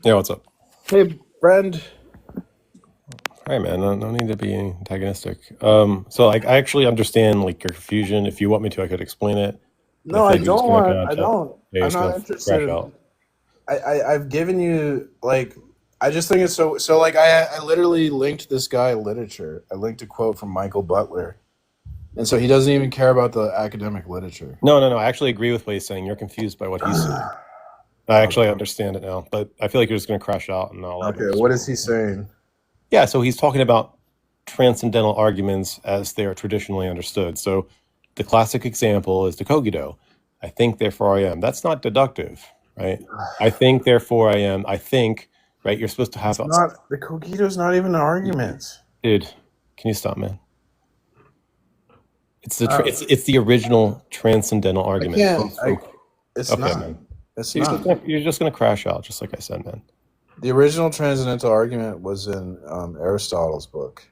Yeah, what's up? Hey, friend. All right, man. No need to be antagonistic. So like, I actually understand like your confusion. If you want me to, I could explain it. But I No, feel I like you're just don't gonna want. kind I of tell, don't. yeah, you're I'm just not gonna interested crash in. out. I've given you like. I just think it's so. Like I literally linked this guy literature. I linked a quote from Michael Butler, and so he doesn't even care about the academic literature. No. I actually agree with what he's saying. You're confused by what he's saying. I actually Okay. understand it now, but I feel like you're just gonna crash out, and I'll let you Okay. What explain. is he saying? Yeah. So he's talking about transcendental arguments as they are traditionally understood. So the classic example is the cogito. I think, therefore I am. That's not deductive, right? I think, therefore I am. I think, right? You're supposed to have It's not the cogito's not even an argument. dude. Can you stop, man? It's Uh, it's the original transcendental I argument. It can't. comes from It's okay, not. man. It's You're just not. gonna crash out, just like I said, man. The original transcendental argument was in Aristotle's book,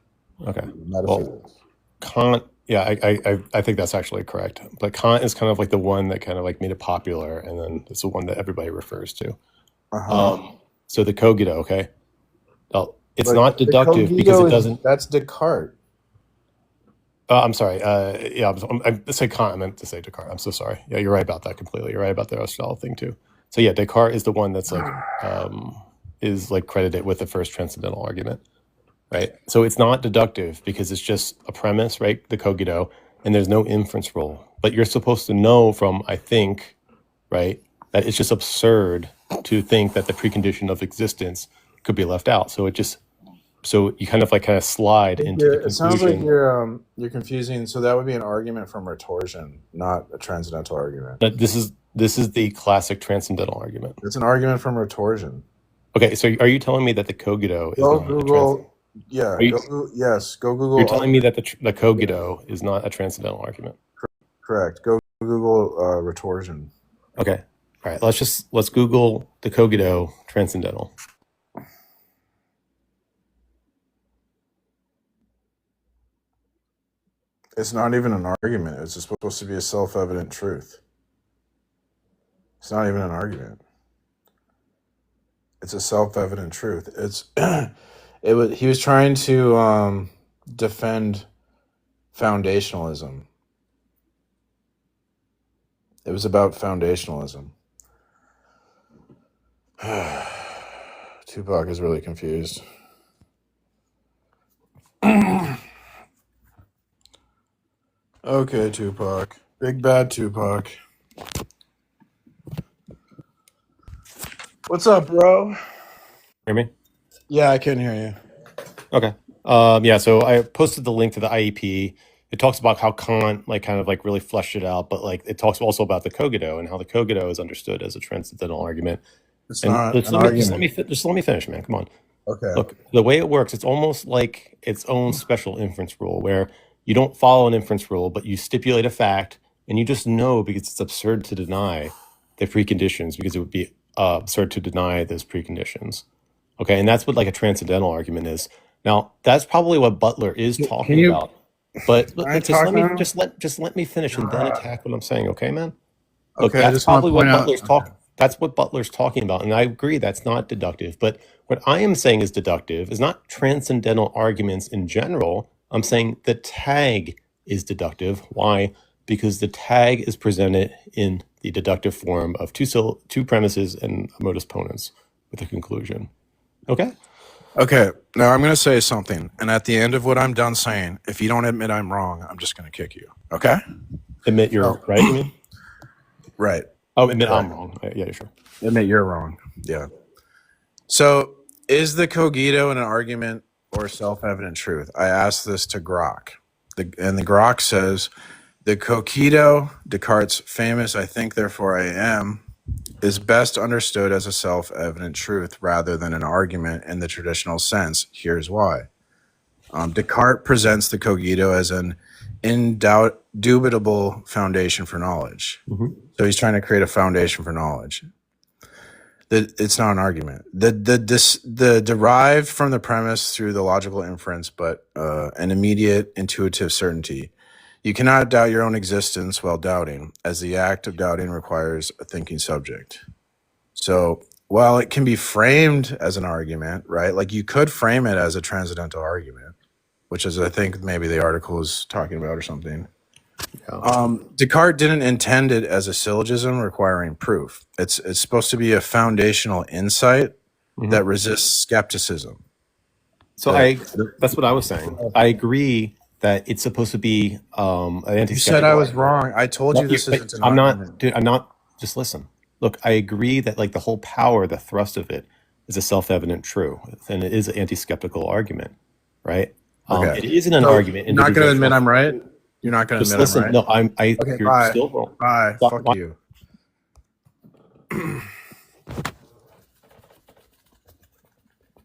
Okay. Well, Metaphysics. Kant, yeah, I think that's actually correct. But Kant is kind of like the one that kind of like made it popular, and then it's the one that everybody refers to. Uh huh. So the cogito, okay. Well, it's But not the deductive because cogito it is doesn't. that's Descartes. I'm sorry. Yeah, I said Kant. I meant to say Descartes. I'm so sorry. Yeah, you're right about that completely. You're right about the Aristotle thing too. So yeah, Descartes is the one that's like is like credited with the first transcendental argument, right? So it's not deductive because it's just a premise, right? The cogito, and there's no inference rule. But you're supposed to know from I think, right, that it's just absurd to think that the precondition of existence could be left out. So you kind of slide into the It sounds like conclusion. you're confusing. So that would be an argument from retorsion, not a transcendental argument. But this is the classic transcendental argument. It's an argument from retorsion. Okay, so are you telling me that the cogito is Go not a trans? Google. Yeah. Are you Yes. Go you're Google. telling me that the Yeah. cogito is not a transcendental argument? Correct. Go Google retorsion. Okay, all right. Let's Google the cogito transcendental. It's not even an argument. It's just supposed to be a self-evident truth. It's not even an argument. It's a self-evident truth. It's it was he was trying to defend foundationalism. It was about foundationalism. Tupac is really confused. Okay, Tupac. Big bad Tupac. What's up, bro? Hear me? Yeah, I can hear you. Okay. Yeah. So I posted the link to the IEP. It talks about how Kant kind of really fleshed it out, but like it talks also about the cogito and how the cogito is understood as a transcendental argument. It's And not just an let me argument. just let me finish, man. Come on. Okay. Look, the way it works, it's almost like its own special inference rule where you don't follow an inference rule, but you stipulate a fact and you just know because it's absurd to deny the preconditions because it would be absurd to deny those preconditions. Okay, and that's what like a transcendental argument is. Now, that's probably what Butler is Can talking you? about. But Can I just talk let me now? just let me finish and then attack what I'm saying, okay, man? Look, Okay, I that's just want probably to point what out. that's what Butler's talking about. And I agree that's not deductive. But what I am saying is deductive is not transcendental arguments in general. I'm saying the tag is deductive. Why? Because the tag is presented in the deductive form of two premises and modus ponens with a conclusion. Okay? Okay, now I'm going to say something, and at the end of what I'm done saying, if you don't admit I'm wrong, I'm just going to kick you. Okay? Admit you're So, right, you mean? right. Oh, admit Correct. I'm wrong. Yeah, sure. Admit you're wrong. Yeah. So, is the cogito an argument or self-evident truth? I asked this to Grok, and the Grok says the cogito, Descartes' famous "I think, therefore I am," is best understood as a self-evident truth rather than an argument in the traditional sense. Here's why. Descartes presents the cogito as an indubitable foundation for knowledge. Mm-hmm. So he's trying to create a foundation for knowledge. It's not an argument. The derived from the premise through the logical inference, but an immediate intuitive certainty. You cannot doubt your own existence while doubting, as the act of doubting requires a thinking subject. So Well, it can be framed as an argument, right? Like you could frame it as a transcendental argument, which is, I think, maybe the article is talking about or something. Yeah. Descartes didn't intend it as a syllogism requiring proof. It's supposed to be a foundational insight that resists skepticism. So that's what I was saying. I agree that it's supposed to be an anti-skeptical. You said I was wrong. I told you this isn't an argument. Dude, I'm not. Just listen. Look, I agree that like the whole power, the thrust of it, is a self-evident true, and it is an anti-skeptical argument, right? Okay. It isn't an argument. You're not going to admit I'm right. You're not going to admit I'm right. No, Okay, you're bye. still wrong. Bye. Stop, Fuck you.